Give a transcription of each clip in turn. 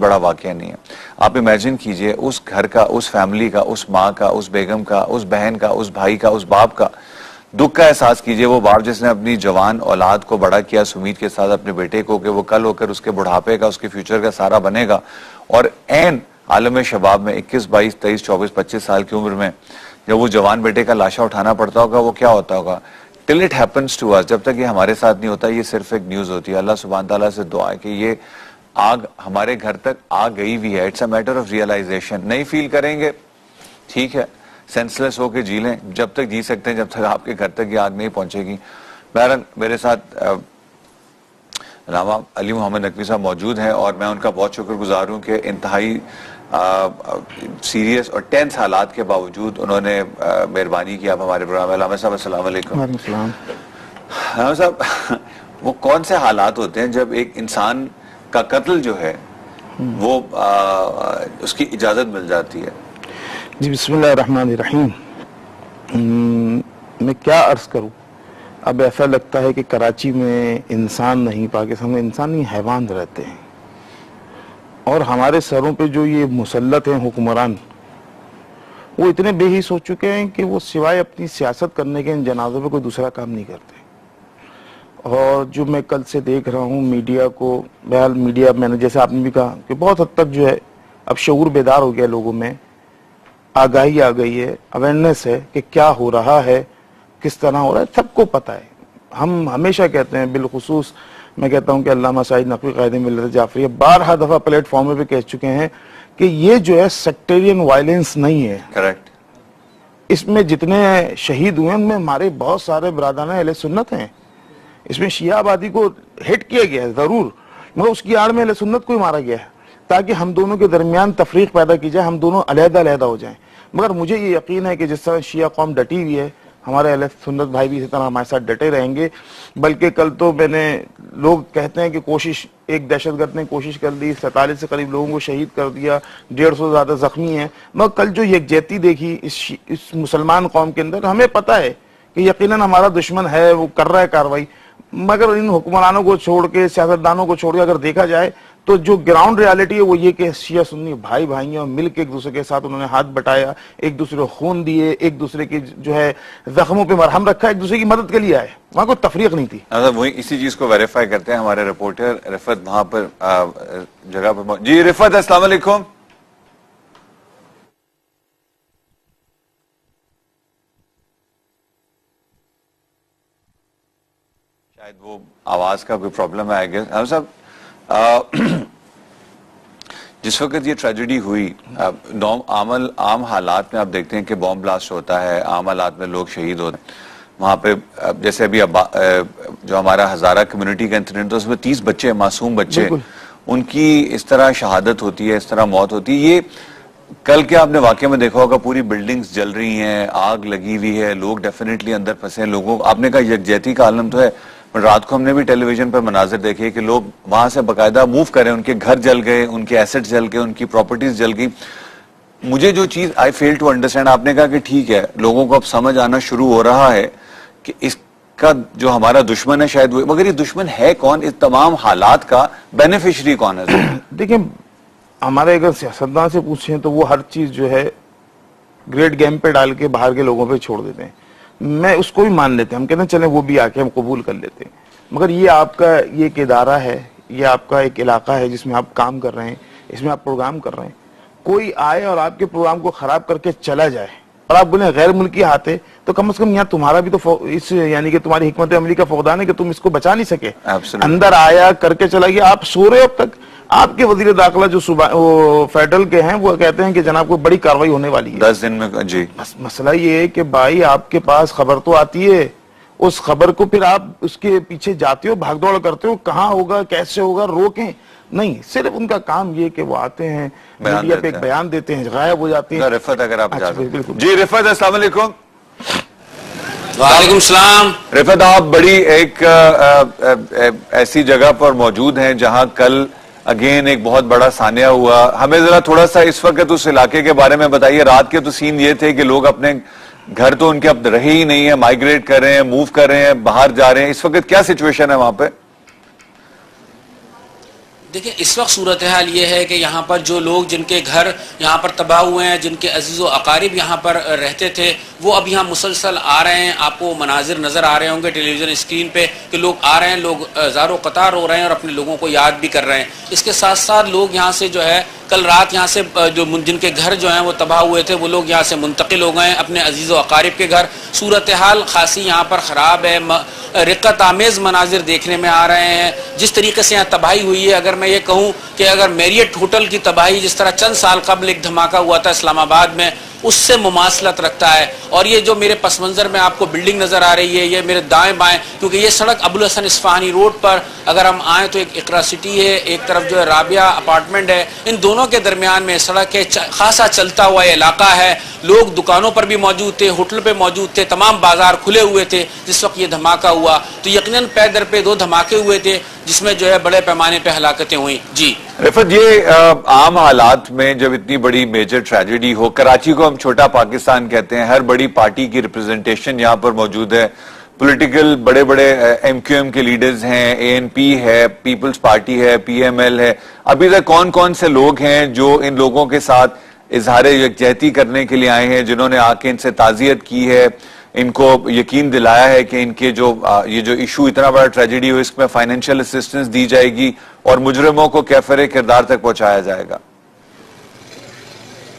بڑا واقعہ نہیں ہے. آپ امیجن کیجئے اس گھر کا, اس فیملی کا, اس ماں کا, اس بیگم کا, اس بہن کا, اس بھائی کا, اس باپ کا دکھ کا احساس کیجئے. وہ باپ جس نے اپنی جوان اولاد کو بڑا کیا اس امید کے ساتھ اپنے بیٹے کو کہ وہ کل ہو کر اس کے بڑھاپے کا, اس کے فیوچر کا سارا بنے گا, اور عین عالم شباب میں 21, 22, 23, 24, 25 سال کی عمر میں جب وہ جوان بیٹے کا لاشا اٹھانا پڑتا ہوگا, وہ کیا ہوتا ہوگا. ٹل اٹ ہیپنس ٹو اس, جب تک یہ ہمارے ساتھ نہیں ہوتا, یہ صرف ایک نیوز ہوتی ہے. اللہ سبحانہ تعالیٰ سے دعا ہے کہ یہ آگ ہمارے گھر تک آ گئی بھی ہے. It's a matter of realization. نہیں فیل کریں گے ٹھیک ہے, سینس لیس ہو کے جی لیں, جب تک جی سکتے ہیں, جب تک آپ کے گھر تک یہ آگ نہیں پہنچے گی. بہرحال میرے ساتھ علامہ علی محمد نقوی صاحب موجود ہیں, اور میں ان کا بہت شکر گزار ہوں کہ انتہائی سیریس اور ٹینس حالات کے باوجود انہوں نے مہربانی کی آپ ہمارے پروگرام میں. علامہ صاحب السلام علیکم. وعلیکم السلام. علامہ صاحب, وہ کون سے حالات ہوتے ہیں جب ایک انسان کا قتل جو ہے وہ اس کی اجازت مل جاتی ہے؟ جی بسم اللہ الرحمن الرحیم. میں کیا عرض کروں, اب ایسا لگتا ہے کہ کراچی میں انسان نہیں, پاکستان میں انسان نہیں حیوان رہتے ہیں, اور ہمارے سروں پہ جو یہ مسلط ہیں حکمران, وہ اتنے بے حس ہو چکے ہیں کہ وہ سوائے اپنی سیاست کرنے کے ان جنازوں پہ کوئی دوسرا کام نہیں کرتے. اور جو میں کل سے دیکھ رہا ہوں میڈیا کو, بہرحال میڈیا میں نے جیسے آپ نے بھی کہا کہ بہت حد تک جو ہے اب شعور بیدار ہو گیا لوگوں میں, آگاہی آ گئی ہے, اویئرنیس ہے کہ کیا ہو رہا ہے, کس طرح ہو رہا ہے, سب کو پتہ ہے. ہم ہمیشہ کہتے ہیں, بالخصوص میں کہتا ہوں کہ علامہ سعید نقوی قائد ملت جعفریہ بارہا دفعہ پلیٹ فارم پہ کہہ چکے ہیں کہ یہ جو ہے سیکٹیرین وائلنس نہیں ہے. کریکٹ. اس میں جتنے شہید ہوئے ان میں ہمارے بہت سارے برادران اہل سنت ہیں. اس میں شیعہ آبادی کو ہٹ کیا گیا ہے ضرور, مگر اس کی آڑ میں اہل سنت کو ہی مارا گیا ہے تاکہ ہم دونوں کے درمیان تفریق پیدا کی جائے, ہم دونوں علیحدہ علیحدہ ہو جائیں. مگر مجھے یہ یقین ہے کہ جس طرح شیعہ قوم ڈٹی ہوئی ہے, ہمارے اہل سنت بھائی بھی اسی طرح ہمارے ساتھ ڈٹے رہیں گے. بلکہ کل تو میں نے, لوگ کہتے ہیں کہ کوشش, ایک دہشت گرد نے کوشش کر دی, 47 سے قریب لوگوں کو شہید کر دیا, 150 سے زیادہ زخمی ہیں. مگر کل جو یکجہتی دیکھی اس مسلمان قوم کے اندر, ہمیں پتہ ہے کہ یقیناً ہمارا دشمن ہے, وہ کر رہا ہے کاروائی. مگر ان حکمرانوں کو چھوڑ کے, سیاستدانوں کو چھوڑ کے اگر دیکھا جائے تو جو گراؤنڈ ریالٹی ہے وہ یہ کہ شیعہ سنی بھائی بھائی ہیں, اور مل کے ایک دوسرے کے ساتھ انہوں نے ہاتھ بٹایا, ایک دوسرے کو خون دیے, ایک دوسرے کی جو ہے زخموں پہ مرہم رکھا, ایک دوسرے کی مدد کے لیے آئے. وہاں کوئی تفریق نہیں تھی. وہی اسی چیز کو ویریفائی کرتے ہیں ہمارے رپورٹر رفت وہاں پر جگہ پر. جی رفت السلام علیکم. شاید وہ آواز کا کوئی پرابلم ہے. آئی گیس صاحب جس وقت یہ ٹریجڈی ہوئی, عام حالات میں آپ دیکھتے ہیں کہ بوم بلاسٹ ہوتا ہے, عام حالات میں لوگ شہید ہوتے ہیں. وہاں پہ جیسے ابھی جو ہمارا ہزارہ کمیونٹی کا انسیڈنٹ تھا, اس میں 30 بچے, معصوم بچے, ان کی اس طرح شہادت ہوتی ہے, اس طرح موت ہوتی ہے. یہ کل کے آپ نے واقعے میں دیکھا ہوگا, پوری بلڈنگز جل رہی ہیں, آگ لگی ہوئی ہے, لوگ ڈیفینیٹلی اندر پھنسے ہیں. لوگوں آپ نے کہا یکجہتی کا عالم تو ہے, رات کو ہم نے بھی ٹیلی ویژن پر مناظر دیکھے کہ لوگ وہاں سے باقاعدہ موو کریں, ان کے گھر جل گئے, ان کے ایسٹ جل گئے, ان کی پراپرٹیز جل گئی. مجھے جو چیز آئی فیل ٹو انڈرسٹینڈ, آپ نے کہا کہ ٹھیک ہے لوگوں کو اب سمجھ آنا شروع ہو رہا ہے کہ اس کا جو ہمارا دشمن ہے شاید وہ, مگر یہ دشمن ہے کون, اس تمام حالات کا بینیفیشری کون ہے؟ دیکھیں ہمارے اگر سیاستدان سے پوچھیں تو وہ ہر چیز جو ہے گریٹ گیم پہ ڈال کے باہر کے لوگوں پہ چھوڑ دیتے ہیں. میں اس کو بھی مان لیتے ہیں, ہم کہتے ہیں چلیں وہ بھی آ کے ہم قبول کر لیتے ہیں. مگر یہ آپ کا یہ ایک ادارہ ہے, یہ آپ کا ایک علاقہ ہے جس میں آپ کام کر رہے ہیں, اس میں آپ پروگرام کر رہے ہیں. کوئی آئے اور آپ کے پروگرام کو خراب کر کے چلا جائے اور آپ بولیں غیر ملکی ہاتھے, تو کم از کم یہاں تمہارا بھی تو اس یعنی کہ تمہاری حکمت عملی کا فقدان ہے کہ تم اس کو بچا نہیں سکے. اندر آیا کر کے چلا گیا, آپ سو رہے اب تک. آپ کے وزیر داخلہ جو فیڈرل کے ہیں وہ کہتے ہیں کہ جناب کوئی بڑی کاروائی ہونے والی ہے 10 دن میں. جی مسئلہ یہ ہے کہ بھائی آپ کے پاس خبر تو آتی ہے, اس خبر کو پھر آپ اس کے پیچھے جاتے ہو, بھاگ دوڑ کرتے ہو, کہاں ہوگا کیسے ہوگا, روکیں نہیں. صرف ان کا کام یہ کہ وہ آتے ہیں میڈیا پہ ایک بیان دیتے ہیں, غائب ہو جاتے ہیں. رفت اگر آپ جی رفت السلام علیکم. وعلیکم السلام. رفت آپ بڑی ایک ایسی جگہ پر موجود ہیں جہاں کل اگین ایک بہت بڑا سانحہ ہوا. ہمیں ذرا تھوڑا سا اس وقت اس علاقے کے بارے میں بتائیے. رات کے تو سین یہ تھے کہ لوگ اپنے گھر تو ان کے اب رہے ہی نہیں ہیں, مائیگریٹ کر رہے ہیں, موو کر رہے ہیں, باہر جا رہے ہیں. اس وقت کیا سچویشن ہے وہاں پہ؟ دیکھیں اس وقت صورتحال یہ ہے کہ یہاں پر جو لوگ جن کے گھر یہاں پر تباہ ہوئے ہیں، جن کے عزیز و اقارب یہاں پر رہتے تھے، وہ اب یہاں مسلسل آ رہے ہیں. آپ کو مناظر نظر آ رہے ہوں گے ٹیلی ویژن اسکرین پہ کہ لوگ آ رہے ہیں، لوگ زار و قطار ہو رہے ہیں اور اپنے لوگوں کو یاد بھی کر رہے ہیں. اس کے ساتھ ساتھ لوگ یہاں سے جو ہے کل رات یہاں سے جو جن کے گھر جو ہیں وہ تباہ ہوئے تھے وہ لوگ یہاں سے منتقل ہو گئے ہیں اپنے عزیز و اقارب کے گھر. صورتحال خاصی یہاں پر خراب ہے، رقت آمیز مناظر دیکھنے میں آ رہے ہیں. جس طریقے سے یہاں تباہی ہوئی ہے، اگر میں یہ کہوں کہ اگر میریٹ ہوٹل کی تباہی جس طرح چند سال قبل ایک دھماکہ ہوا تھا اسلام آباد میں، اس سے مماثلت رکھتا ہے. اور یہ جو میرے پس منظر میں آپ کو بلڈنگ نظر آ رہی ہے، یہ میرے دائیں بائیں، کیونکہ یہ سڑک ابوالحسن اصفہانی روڈ پر اگر ہم آئیں تو ایک اقرا سٹی ہے، ایک طرف جو ہے رابعہ اپارٹمنٹ ہے، ان دونوں کے درمیان میں سڑک ہے. خاصا چلتا ہوا یہ علاقہ ہے، لوگ دکانوں پر بھی موجود تھے، ہوٹل پہ موجود تھے، تمام بازار کھلے ہوئے تھے جس وقت یہ دھماکہ ہوا. تو یقیناً پے در پہ 2 دھماکے ہوئے تھے جس میں جو ہے بڑے پیمانے پہ ہلاکتیں ہوئیں. جی رفعت، یہ عام حالات میں جب اتنی بڑی میجر ٹریجڈی ہو، کراچی کو ہم چھوٹا پاکستان کہتے ہیں، ہر بڑی پارٹی کی ریپرزنٹیشن یہاں پر موجود ہے، پولیٹیکل بڑے بڑے ایم کیو ایم کے لیڈرز ہیں، اے این پی ہے، پیپلز پارٹی ہے، پی ایم ایل ہے. ابھی تک کون کون سے لوگ ہیں جو ان لوگوں کے ساتھ اظہار یکجہتی کرنے کے لیے آئے ہیں، جنہوں نے آ کے ان سے تعزیت کی ہے، ان کو یقین دلایا ہے کہ ان کے یہ جو ایشو اتنا بڑا ٹریجڈی ہو، اس میں فائنینشیل اسسٹنس دی جائے گی اور مجرموں کو کیفر کردار تک پہنچایا جائے گا؟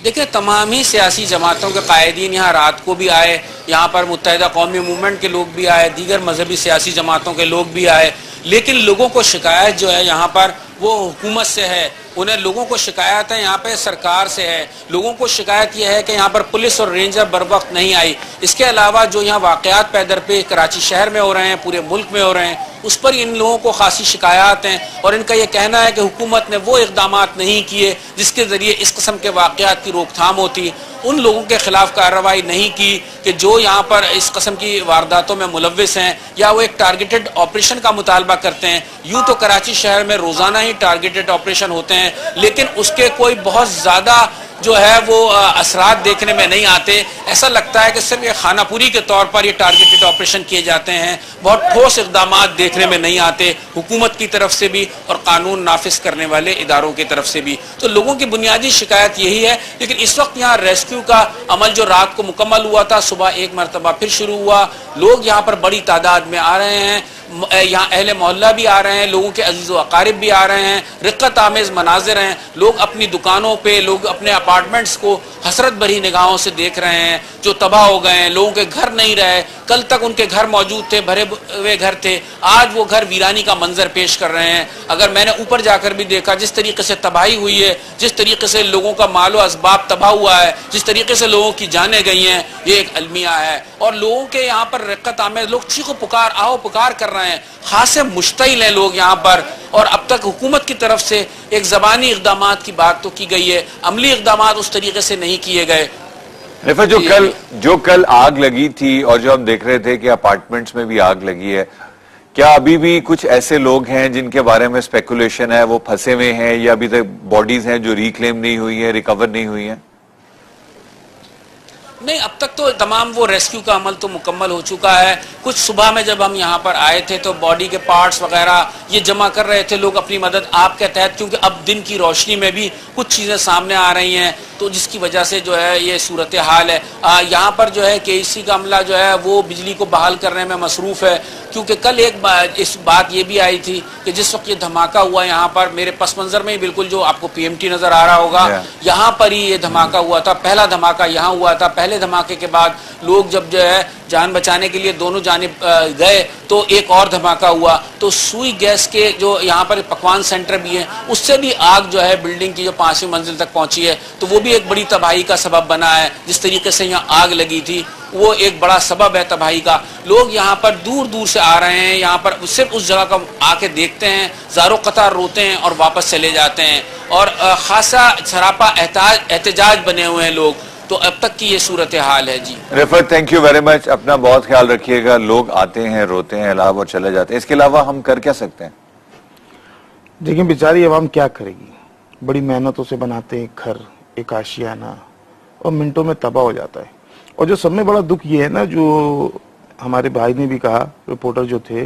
دیکھیں تمام ہی سیاسی جماعتوں کے قائدین یہاں رات کو بھی آئے، یہاں پر متحدہ قومی موومنٹ کے لوگ بھی آئے، دیگر مذہبی سیاسی جماعتوں کے لوگ بھی آئے. لیکن لوگوں کو شکایت جو ہے یہاں پر وہ حکومت سے ہے، انہیں لوگوں کو شکایت ہے یہاں پہ سرکار سے ہے. لوگوں کو شکایت یہ ہے کہ یہاں پر پولیس اور رینجر بر وقت نہیں آئی. اس کے علاوہ جو یہاں واقعات پے در پہ کراچی شہر میں ہو رہے ہیں، پورے ملک میں ہو رہے ہیں، اس پر ان لوگوں کو خاصی شکایات ہیں اور ان کا یہ کہنا ہے کہ حکومت نے وہ اقدامات نہیں کیے جس کے ذریعے اس قسم کے واقعات کی روک تھام ہوتی. ان لوگوں کے خلاف کارروائی نہیں کی کہ جو یہاں پر اس قسم کی وارداتوں میں ملوث ہیں یا وہ ایک ٹارگیٹڈ آپریشن کا مطالبہ کرتے ہیں. یوں تو کراچی شہر میں روزانہ ہی ٹارگیٹڈ آپریشن ہوتے ہیں، لیکن اس کے کوئی بہت زیادہ جو ہے وہ اثرات دیکھنے میں نہیں آتے. ایسا لگتا ہے کہ صرف یہ خانہ پوری کے طور پر یہ ٹارگیٹڈ آپریشن کیے جاتے ہیں، بہت ٹھوس اقدامات دیکھنے میں نہیں آتے حکومت کی طرف سے بھی اور قانون نافذ کرنے والے اداروں کی طرف سے بھی. تو لوگوں کی بنیادی شکایت یہی ہے. لیکن اس وقت یہاں ریسکیو کا عمل جو رات کو مکمل ہوا تھا، صبح ایک مرتبہ پھر شروع ہوا. لوگ یہاں پر بڑی تعداد میں آ رہے ہیں، یہاں اہل محلہ بھی آ رہے ہیں، لوگوں کے عزیز و اقارب بھی آ رہے ہیں. رقت آمیز مناظر ہیں، لوگ اپنی دکانوں پہ، لوگ اپنے اپارٹمنٹس کو حسرت بھری نگاہوں سے دیکھ رہے ہیں جو تباہ ہو گئے ہیں. لوگوں کے گھر نہیں رہے، کل تک ان کے گھر موجود تھے، بھرے ہوئے گھر تھے، آج وہ گھر ویرانی کا منظر پیش کر رہے ہیں. اگر میں نے اوپر جا کر بھی دیکھا جس طریقے سے تباہی ہوئی ہے، جس طریقے سے لوگوں کا مال و اسباب تباہ ہوا ہے، جس طریقے سے لوگوں کی جانیں گئی ہیں، یہ ایک المیہ ہے. اور لوگوں کے یہاں پر رقت آمیز لوگ چیخ و پکار، آہو پکار کر رہے ہیں. خاصے مشتعل ہیں لوگ یہاں پر. اور اب تک حکومت کی طرف سے ایک زبانی اقدامات کی بات تو کی گئی ہے، عملی اقدامات اس طریقے سے نہیں کیے گئے. رفعت، جو کل آگ لگی تھی اور جو ہم دیکھ رہے تھے کہ اپارٹمنٹس میں بھی آگ لگی ہے، کیا ابھی بھی کچھ ایسے لوگ ہیں جن کے بارے میں اسپیکولیشن ہے وہ پھنسے ہوئے ہیں یا ابھی تک باڈیز ہیں جو ریکلیم نہیں ہوئی ہیں، ریکور نہیں ہوئی ہیں؟ نہیں، اب تک تو تمام وہ ریسکیو کا عمل تو مکمل ہو چکا ہے. کچھ صبح میں جب ہم یہاں پر آئے تھے تو باڈی کے پارٹس وغیرہ یہ جمع کر رہے تھے لوگ اپنی مدد آپ کے تحت، کیونکہ اب دن کی روشنی میں بھی کچھ چیزیں سامنے آ رہی ہیں تو جس کی وجہ سے جو ہے یہ صورتحال ہے. یہاں پر جو ہے کے سی کا عملہ جو ہے وہ بجلی کو بحال کرنے میں مصروف ہے، کیونکہ کل ایک اس بات یہ بھی آئی تھی کہ جس وقت یہ دھماکہ ہوا یہاں پر میرے پس منظر میں ہی بالکل جو آپ کو پی ایم ٹی نظر آ رہا ہوگا، یہاں پر ہی یہ دھماکہ ہوا تھا. پہلا دھماکہ یہاں ہوا تھا. پہلے دھماکے کے بعد لوگ جب جو ہے جان بچانے کے لیے دونوں جانب گئے تو ایک اور دھماکہ ہوا. تو سوئی گیس کے جو یہاں پر پکوان سینٹر بھی ہیں اس سے بھی آگ جو ہے بلڈنگ کی جو 5ویں منزل تک پہنچی ہے تو وہ بھی ایک بڑی تباہی کا سبب بنا ہے. جس طریقے سے یہاں آگ لگی تھی وہ ایک بڑا سبب ہے تباہی کا. لوگ یہاں پر دور دور سے آ رہے ہیں، یہاں پر صرف اس جگہ کا آ کے دیکھتے ہیں، زار و قطار روتے ہیں اور واپس چلے جاتے ہیں. اور خاصا سراپا احتجاج بنے ہوئے ہیں لوگ. تو اب تک کی یہ صورتحال ہے. جی رفعت، تھینک یو ویری مچ. اپنا بہت خیال رکھیے گا. لوگ آتے ہیں، روتے ہیں، علاوہ اور چلے جاتے ہیں. اس کے علاوہ ہم کر کیا سکتے ہیں؟ دیکھیں بیچاری عوام کیا کرے گی، بڑی محنتوں سے بناتے ہیں گھر، ایک آشیانہ، اور منٹوں میں تباہ ہو جاتا ہے. اور جو سب میں بڑا دکھ یہ ہے نا، جو ہمارے بھائی نے بھی کہا، رپورٹر جو تھے،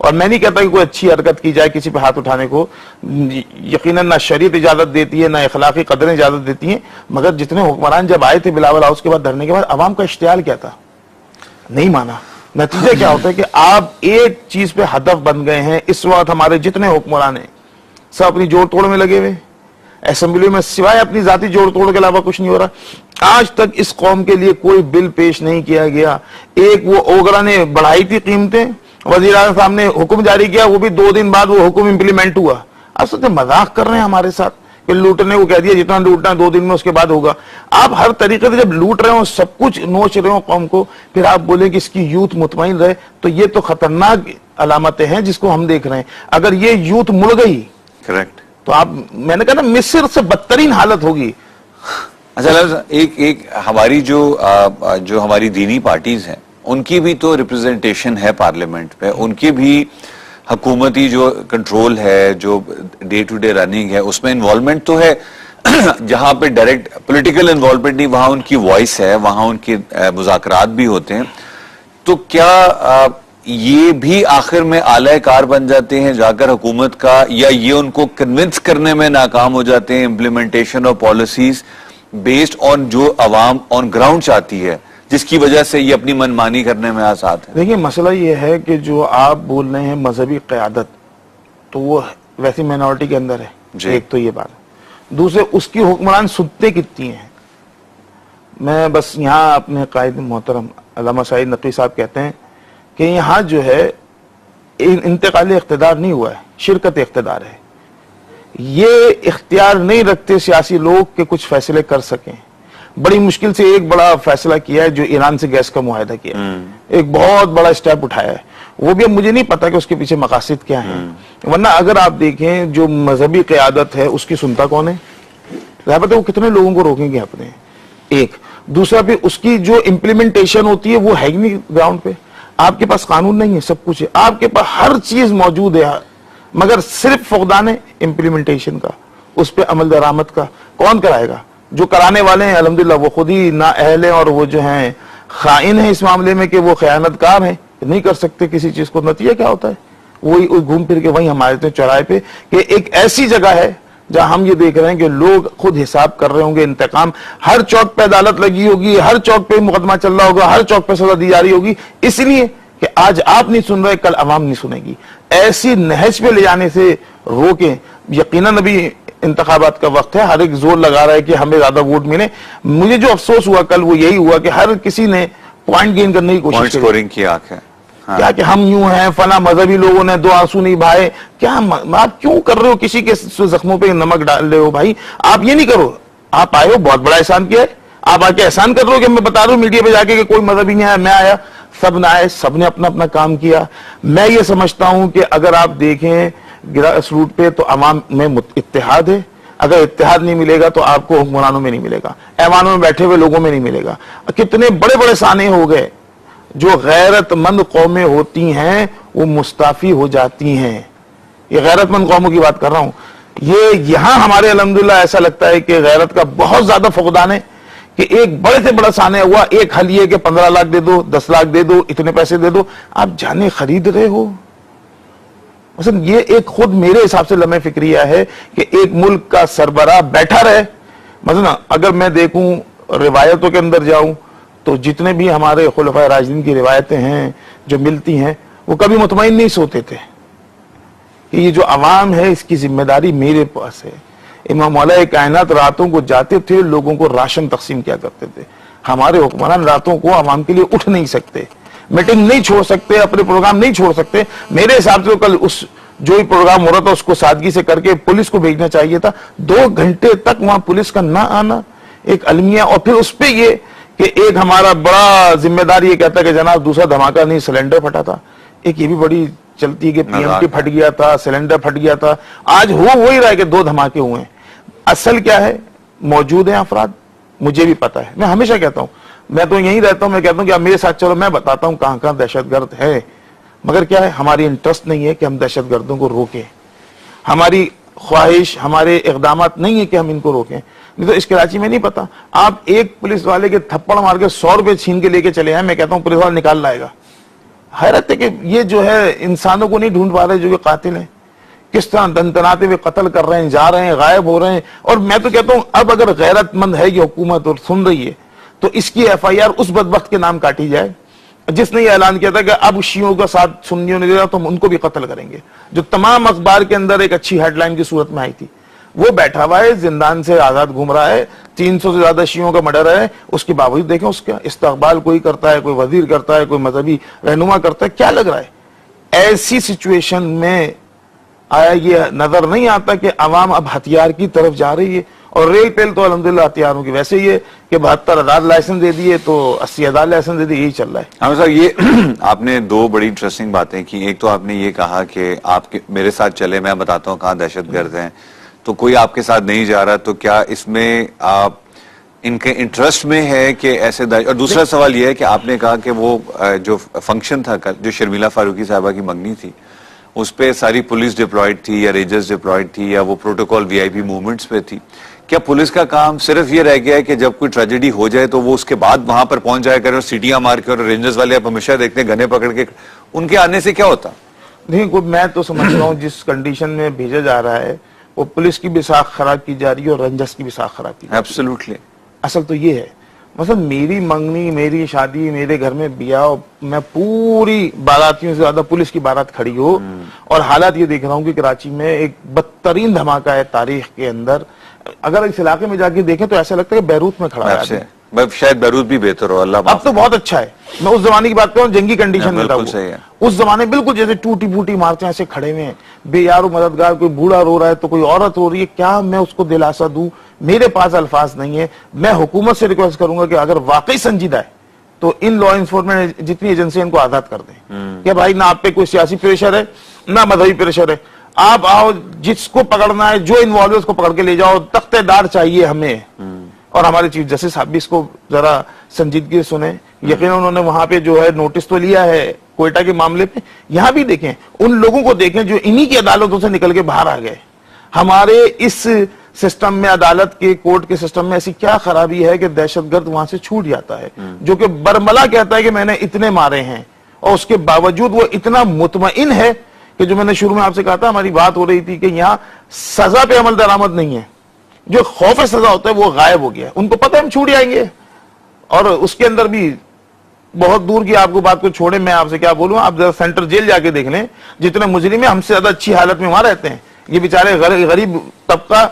اور میں نہیں کہتا کہ کوئی اچھی حرکت کی جائے کسی پہ ہاتھ اٹھانے کو، یقیناً نہ شریعت اجازت دیتی ہے نہ اخلاقی قدریں اجازت دیتی ہیں، مگر جتنے حکمران جب آئے تھے بلاول ہاؤس کے بعد دھرنے کے بعد، عوام کا اشتعال کیا تھا؟ نہیں مانا۔ نتیجہ کیا ہوتا ہے کہ آپ ایک چیز پہ ہدف بن گئے ہیں۔ اس وقت ہمارے جتنے حکمران ہیں سب اپنی جوڑ توڑ میں لگے ہوئے، اسمبلی میں سوائے اپنی ذاتی جوڑ توڑ کے علاوہ کچھ نہیں ہو رہا۔ آج تک اس قوم کے لیے کوئی بل پیش نہیں کیا گیا۔ ایک وہ اوگرا نے بڑھائی تھی قیمتیں، وزیر اعظم صاحب نے حکم جاری کیا، وہ بھی 2 دن بعد وہ حکم امپلیمنٹ ہوا۔ آپ سوچتے مذاق کر رہے ہیں ہمارے ساتھ کہ لوٹنے کو کہہ دیا جتنا لوٹنا 2 دن میں اس کے بعد ہوگا۔ آپ ہر طریقے سے جب لوٹ رہے ہو، سب کچھ نوچ رہے ہو قوم کو، پھر آپ بولیں کہ اس کی یوتھ مطمئن رہے، تو یہ تو خطرناک علامتیں ہیں جس کو ہم دیکھ رہے ہیں۔ اگر یہ یوتھ مڑ گئی کریکٹ، تو آپ، میں نے کہا نا، مصر سے بدترین حالت ہوگی۔ اچھا ایک ہماری جو ہماری دینی پارٹیز ہیں ان کی بھی تو ریپرزنٹیشن ہے پارلیمنٹ میں، ان کی بھی حکومتی جو کنٹرول ہے، جو ڈے ٹو ڈے رننگ ہے، اس میں انوالومنٹ تو ہے۔ جہاں پہ ڈائریکٹ پولیٹیکل انوالومنٹ نہیں، وہاں ان کی وائس ہے، وہاں ان کے مذاکرات بھی ہوتے ہیں۔ تو کیا یہ بھی آخر میں اعلی کار بن جاتے ہیں جا کر حکومت کا، یا یہ ان کو کنونس کرنے میں ناکام ہو جاتے ہیں امپلیمنٹیشن اور پالیسیز بیسڈ آن جو عوام آن گراؤنڈ چاہتی ہے، جس کی وجہ سے یہ اپنی منمانی کرنے میں آسان ہے؟ دیکھیں مسئلہ یہ ہے کہ جو آپ بول رہے ہیں مذہبی قیادت، تو وہ ویسی مائنورٹی کے اندر ہے جی۔ ایک تو یہ بات، دوسرے اس کی حکمران سنتے کتنی ہیں۔ میں بس یہاں اپنے قائد محترم علامہ سعید نقوی صاحب کہتے ہیں کہ یہاں جو ہے انتقال اقتدار نہیں ہوا ہے، شرکت اقتدار ہے۔ یہ اختیار نہیں رکھتے سیاسی لوگ کہ کچھ فیصلے کر سکیں۔ بڑی مشکل سے ایک بڑا فیصلہ کیا ہے، جو ایران سے گیس کا معاہدہ کیا ہے، ایک بہت بڑا اسٹیپ اٹھایا ہے، وہ بھی اب مجھے نہیں پتا کہ اس کے پیچھے مقاصد کیا ہیں۔ ورنہ اگر آپ دیکھیں جو مذہبی قیادت ہے اس کی سنتا کون ہے؟ ظاہر ہے وہ کتنے لوگوں کو روکیں گے اپنے، ایک دوسرا پھر اس کی جو امپلیمنٹیشن ہوتی ہے وہ ہے ہی نہیں گراؤنڈ پہ۔ آپ کے پاس قانون نہیں ہے، سب کچھ ہے، آپ کے پاس ہر چیز موجود ہے، مگر صرف فقدان ہے امپلیمنٹیشن کا، اس پہ عمل درآمد کا۔ کون کرائے گا؟ جو کرانے والے ہیں الحمدللہ وہ خود ہی نا اہل ہیں، اور وہ جو ہیں خائن ہیں اس معاملے میں کہ وہ خیانت کار ہیں، نہیں کر سکتے کسی چیز کو۔ نتیجہ کیا ہوتا ہے؟ وہی گھوم پھر کے وہی ہمارے چوراہے پہ، کہ ایک ایسی جگہ ہے جہاں ہم یہ دیکھ رہے ہیں کہ لوگ خود حساب کر رہے ہوں گے، انتقام، ہر چوک پہ عدالت لگی ہوگی، ہر چوک پہ مقدمہ چل رہا ہوگا، ہر چوک پہ سزا دی جا رہی ہوگی، اس لیے کہ آج آپ نہیں سن رہے، کل عوام نہیں سنے گی۔ ایسی نہج پہ لے جانے سے روکیں۔ یقیناً ابھی انتخابات کا وقت ہے، ہر ایک زور لگا رہا ہے کہ ہمیں زیادہ ووٹ ملے۔ مجھے جو افسوس ہوا کل وہ یہی ہوا کہ ہر کسی نے پوائنٹ گین کرنے کی کوشش کی، سکورنگ کی آنکھ ہے، کیا کہ ہم یوں ہیں، فلاں مذہبی لوگوں نے 2 آنسو نہیں بہائے۔ کیا آپ کیوں کر رہے ہو کسی کے زخموں پہ نمک ڈال رہے ہو؟ بھائی آپ یہ نہیں کرو، آپ آئے ہو بہت بڑا احسان کیا ہے، آپ آ کے احسان کر رہے ہو کہ میں بتا رہا ہوں میڈیا پہ جا کے کہ کوئی مذہبی نہیں آیا، میں آیا، سب نے آئے، سب نے اپنا اپنا کام کیا۔ میں یہ سمجھتا ہوں کہ اگر آپ دیکھیں گراس روٹ پہ تو عوام میں اتحاد ہے، اگر اتحاد نہیں ملے گا تو آپ کو حکمرانوں میں نہیں ملے گا، ایوانوں میں بیٹھے ہوئے لوگوں میں نہیں ملے گا۔ کتنے بڑے بڑے سانے ہو گئے، جو غیرت مند قومیں ہوتی ہیں وہ مستعفی ہو جاتی ہیں۔ یہ غیرت مند قوموں کی بات کر رہا ہوں۔ یہ یہاں ہمارے الحمدللہ ایسا لگتا ہے کہ غیرت کا بہت زیادہ فقدان ہے، کہ ایک بڑے سے بڑا سانحہ ہوا، ایک حل یہ کہ 15 لاکھ دے دو، 10 لاکھ دے دو، اتنے پیسے دے دو، آپ جانے خرید رہے ہو۔ مثلا یہ ایک خود میرے حساب سے لمحہ فکریہ ہے کہ ایک ملک کا سربراہ بیٹھا رہے۔ مثلا اگر میں دیکھوں روایتوں کے اندر جاؤں تو جتنے بھی ہمارے خلفائے راشدین کی روایتیں ہیں جو ملتی ہیں، وہ کبھی مطمئن نہیں سوتے تھے کہ یہ جو عوام ہے اس کی ذمہ داری میرے پاس ہے۔ امام مولا کائنات راتوں کو جاتے تھے، لوگوں کو راشن تقسیم کیا کرتے تھے۔ ہمارے حکمران راتوں کو عوام کے لیے اٹھ نہیں سکتے، میٹنگ نہیں چھوڑ سکتے، اپنے پروگرام نہیں چھوڑ سکتے۔ میرے حساب سے کل اس جو بھی پروگرام ہو رہا تھا اس کو سادگی سے کر کے پولیس کو بھیجنا چاہیے تھا۔ 2 گھنٹے تک وہاں پولیس کا نہ آنا ایک المیہ، اور پھر اس پہ یہ کہ ایک ہمارا بڑا ذمہ دار یہ کہتا ہے کہ جناب دوسرا دھماکہ نہیں، سلنڈر پھٹا تھا۔ ایک یہ بھی بڑی چلتی ہے کہ پی ایم ٹی پھٹ گیا تھا، سلنڈر پھٹ گیا تھا۔ آج وہی رہا ہے کہ 2 دھماکے ہوئے ہیں۔ اصل کیا ہے؟ موجود ہیں افراد، مجھے بھی پتا ہے، میں ہمیشہ کہتا ہوں، میں تو یہیں رہتا ہوں، میں کہتا ہوں کہ آپ میرے ساتھ چلو، میں بتاتا ہوں کہاں کہاں دہشت گرد ہے۔ مگر کیا ہے، ہماری انٹرسٹ نہیں ہے کہ ہم دہشت گردوں کو روکیں، ہماری خواہش، ہمارے اقدامات نہیں ہے کہ ہم ان کو روکیں۔ نہیں تو اس کراچی میں نہیں پتا، آپ ایک پولیس والے کے تھپڑ مار کے 100 روپے چھین کے لے کے چلے ہیں، میں کہتا ہوں پولیس والا نکال لائے گا، حیرت ہے کہ یہ جو ہے انسانوں کو نہیں ڈھونڈ پا رہے جو کہ قاتل ہیں, کس طرح دنتناتے ہوئے قتل کر رہے ہیں, جا رہے ہیں, غائب ہو رہے ہیں. اور میں تو کہتا ہوں اب اگر غیرت مند ہے یہ حکومت اور سن رہی ہے تو اس کی ایف آئی آر اس بدبخت کے نام کاٹی جائے جس نے یہ اعلان کیا تھا کہ اب شیعوں کا ساتھ سنیوں نے دیا تو ہم ان کو بھی قتل کریں گے, جو تمام اخبار کے اندر ایک اچھی ہیڈ لائن کی صورت میں آئی تھی. وہ بیٹھا ہوا ہے, زندان سے آزاد گھوم رہا ہے, 300 سے زیادہ شیعوں کا مرڈر ہے, اس کے باوجود دیکھیں اس کا استقبال کوئی کرتا ہے, کوئی وزیر کرتا ہے, کوئی مذہبی رہنما کرتا ہے. کیا لگ رہا ہے ایسی سچویشن میں آیا یہ نظر نہیں آتا کہ عوام اب ہتھیار کی طرف جا رہی ہے؟ اور ریل پیل تو الحمدللہ ہتھیاروں کی ویسے ہی ہے کہ 72,000 لائسنس دے دیے تو 80,000 لائسنس دے دیے, یہی چل رہا ہے. ہاں صاحب, یہ آپ نے دو بڑی انٹرسٹنگ باتیں کی. ایک تو آپ نے یہ کہا کہ آپ میرے ساتھ چلے, میں بتاتا ہوں کہاں دہشت گرد ہیں, تو کوئی آپ کے ساتھ نہیں جا رہا, تو کیا اس میں آپ ان کے انٹرسٹ میں ہے کہ ایسے اور دوسرا سوال یہ ہے کہ آپ نے کہا کہ وہ جو فنکشن تھا جو شرمیلا فاروقی صاحبہ کی منگنی تھی اس پہ ساری پولیس ڈپلائڈ تھی یا ریجرز ڈپلائڈ تھی یا وہ پروٹوکول وی آئی پی موومنٹس پہ تھی. کیا پولیس کا کام صرف یہ رہ گیا ہے کہ جب کوئی ٹریجڈی ہو جائے تو وہ اس کے بعد وہاں پر پہنچ جایا کریں اور سیٹیاں مار کے, اور رینجرز والے آپ ہمیشہ دیکھتے ہیں گنے پکڑ کے, ان کے آنے سے کیا ہوتا؟ نہیں, میں تو سمجھ رہا ہوں جس کنڈیشن میں بھیجا جا رہا ہے وہ پولیس کی بھی ساکھ خراب کی جا رہی ہے اور رینجرز کی بھی ساکھ خراب کی جا رہی ہے. ایبسولوٹلی. اصل تو یہ ہے, مثلا میری منگنی, میری شادی, میرے گھر میں بیاہ, میں پوری باراتیوں سے زیادہ پولیس کی بارات کھڑی ہو, اور حالات یہ دیکھ رہا ہوں کہ کراچی میں ایک بدترین دھماکہ ہے تاریخ کے اندر. اگر اس علاقے میں جا کے دیکھیں تو ایسا لگتا ہے کہ بیروت میں کھڑا ہے. شاید بیروت بھی بہتر ہو, اللہ اب تو بہت اچھا ہے. میں اس زمانے کی بات کر رہا ہوں, جنگی کنڈیشن میں تھا وہ. اس زمانے بالکل جیسے ٹوٹی پھوٹی عمارتیں ایسے کھڑے ہوئے ہیں, بے یار و مددگار, کوئی بوڑھا رو رہا ہے تو کوئی عورت رو رہی ہے. کیا میں اس کو دلاسا دوں؟ میرے پاس الفاظ نہیں ہے. میں حکومت سے ریکویسٹ کروں گا کہ اگر واقعی سنجیدہ ہے تو ان لا انفورسمنٹ جتنی ایجنسی ان کو آزاد کر دیں کہ بھائی نہ آپ پہ کوئی سیاسی پریشر ہے نہ مذہبی پریشر ہے, آپ آؤ, جس کو پکڑنا ہے جو انوالو ہے اس کو پکڑ کے لے جاؤ. تختہ دار چاہیے ہمیں. اور ہمارے چیف جسٹس صاحب بھی اس کو ذرا سنجیدگی سنیں. یقیناً انہوں نے وہاں پہ جو ہے نوٹس تو لیا ہے کوئٹہ کے معاملے پہ. یہاں بھی دیکھیں, ان لوگوں کو دیکھیں جو انہی کی عدالتوں سے نکل کے باہر آ گئے. ہمارے اس سسٹم میں, عدالت کے کورٹ کے سسٹم میں ایسی کیا خرابی ہے کہ دہشت گرد وہاں سے چھوٹ جاتا ہے, جو کہ برملا کہتا ہے کہ میں نے اتنے مارے ہیں, اور اس کے باوجود وہ اتنا مطمئن ہے کہ جو میں نے شروع میں آپ سے کہا تھا, ہماری بات ہو رہی تھی کہ یہاں سزا پہ عمل درآمد نہیں ہے. جو خوف سزا ہوتا ہے وہ غائب ہو گیا. ان کو پتہ ہے ہم چھوٹ جائیں گے. اور اس کے اندر بھی بہت دور کی آپ کو بات کو چھوڑے, میں آپ سے کیا بولوں, آپ ذرا سینٹر جیل جا کے دیکھ لیں, جتنے مجرم ہیں ہم سے زیادہ اچھی حالت میں وہاں رہتے ہیں. یہ بیچارے غریب طبقہ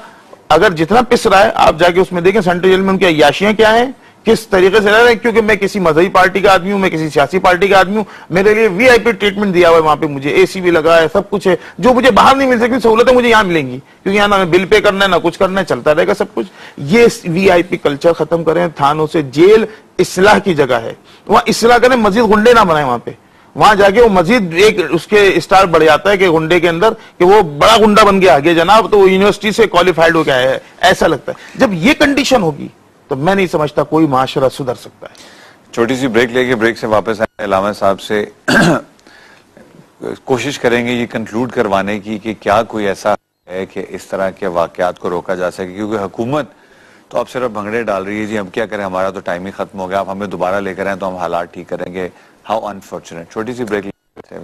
اگر جتنا پس رہا ہے, آپ جا کے اس میں دیکھیں سینٹرل جیل میں ان کی عیاشیاں کیا ہیں, کس طریقے سے رہ رہے ہیں. کیونکہ میں کسی مذہبی پارٹی کا آدمی ہوں, میں کسی سیاسی پارٹی کا آدمی ہوں, میرے لیے وی آئی پی ٹریٹمنٹ دیا ہوا ہے وہاں پہ, مجھے اے سی بھی لگا ہے, سب کچھ ہے. جو مجھے باہر نہیں مل سکتی سہولتیں مجھے یہاں ملیں گی, کیونکہ یہاں نہ بل پے کرنا ہے نہ کچھ کرنا ہے, چلتا رہے گا سب کچھ. یہ وی آئی پی کلچر ختم کریں. تھانوں سے جیل اصلاح کی جگہ ہے, وہاں اصلاح کریں, مزید غنڈے نہ بنائیں وہاں پہ. وہاں جا کے وہ مزید ایک اس کے اسٹار بڑھ جاتا ہے کہ غنڈے کے اندر کہ وہ بڑا غنڈا بن کے آگے جناب, تو وہ یونیورسٹی سے کوالیفائڈ ہو گیا ہے, ایسا لگتا ہے. جب یہ کنڈیشن ہوگی تو میں نہیں سمجھتا کوئی معاشرہ سدھر سکتا ہے. چھوٹی سی بریک لے کے بریک سے واپس آئے, علامہ صاحب سے کوشش کریں گے یہ کنکلوڈ کروانے کی کہ کیا کوئی ایسا ہے کہ اس طرح کے واقعات کو روکا جا سکے, کیونکہ حکومت تو اب صرف بھنگڑے ڈال رہی ہے. جی ہم کیا کریں, ہمارا تو ٹائم ہی ختم ہو گیا, آپ ہمیں دوبارہ لے کر آئیں تو ہم حالات ٹھیک کریں گے. How unfortunate. چھوٹی سی بریک لے کے